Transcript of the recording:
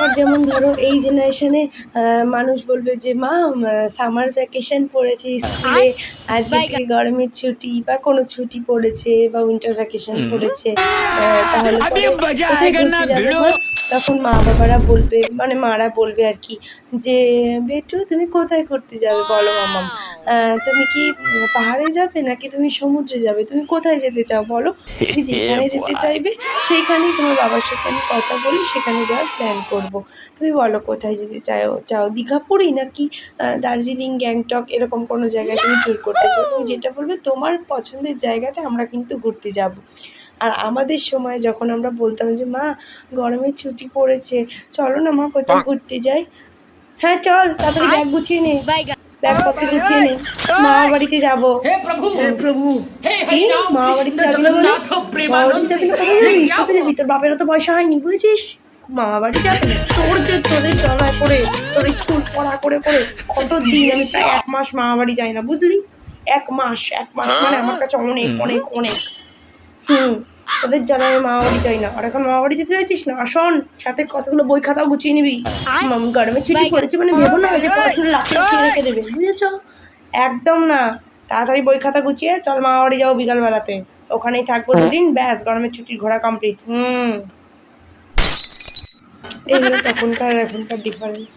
এবার যেমন ধরো এই জেনারেশনে মানুষ বলবে যে মা সামার ভ্যাকেশন পড়েছে স্কুলে, আজকে থেকে গরমের ছুটি বা কোনো ছুটি পড়েছে বা উইন্টার ভ্যাকেশন পড়েছে, তাহলে পরে কোথায় ঘুরতে যাবে মা? তখন মা বাবারা বলবে, মানে মারা বলবে আর কি, যে বেটু তুমি কোথায় ঘুরতে যাবে বলো মামাম, তুমি কি পাহাড়ে যাবে নাকি তুমি সমুদ্রে যাবে, তুমি কোথায় যেতে চাও বলো, তুমি যেখানে যেতে চাইবে সেইখানেই তোমার বাবার সাথে আমি কথা বলি, সেখানে যাওয়ার প্ল্যান করব। তুমি বলো কোথায় যেতে চাও দীঘা পুরী নাকি দার্জিলিং গ্যাংটক এরকম কোনো জায়গায় তুমি ট্যুর করতে চাও, তুমি যেটা বলবে তোমার পছন্দের জায়গাতে আমরা কিন্তু ঘুরতে যাব। আর আমাদের সময় যখন আমরা বলতাম যে মা গরমের ছুটি পড়েছে, চলো না মা কোথাও ঘুরতে যাই, হ্যাঁ চল তাড়াতাড়ি ব্যাগ গুছিয়ে নে, ব্যাগপত্র গুছিয়ে নে, মামা বাড়িতে যাবো। প্রভু কি মামা বাড়িতে যাবি না মানে? মামা বাড়িতে যাবি না, কোথায় যাবি? কোথায় যাবি? তোর বাপেরও তো পয়সা হয়নি বুঝেছিস, মামা বাড়ি যাবে তোদের জ্বালায় করে, তোর স্কুল পড়া করে করে কত দিন আমি প্রায় 1 মাস মামা বাড়ি যাই না বুঝলি, 1 মাস মানে আমার কাছে অনেক অনেক অনেক। তোদের জ্বালায় আমি মামা বাড়ি যাই না, আর এখন মামা বাড়ি যেতে চাইছিস না, শোন সাথে কতগুলো বই খাতাও গুছিয়ে নিবি, গরমের ছুটি পড়েছে মানে ভেবো না যে পড়াশোনা লাফিয়ে রেখে দেবে, বুঝেছো? একদম না, তাড়াতাড়ি বই খাতা গুছিয়ে চল মামা বাড়ি যাবো বিকালবেলাতে, ওখানেই থাকবো 2 দিন, ব্যাস গরমের ছুটির ঘোরা কমপ্লিট। এই হলো তখনকার আর এখনকার ডিফারেন্স।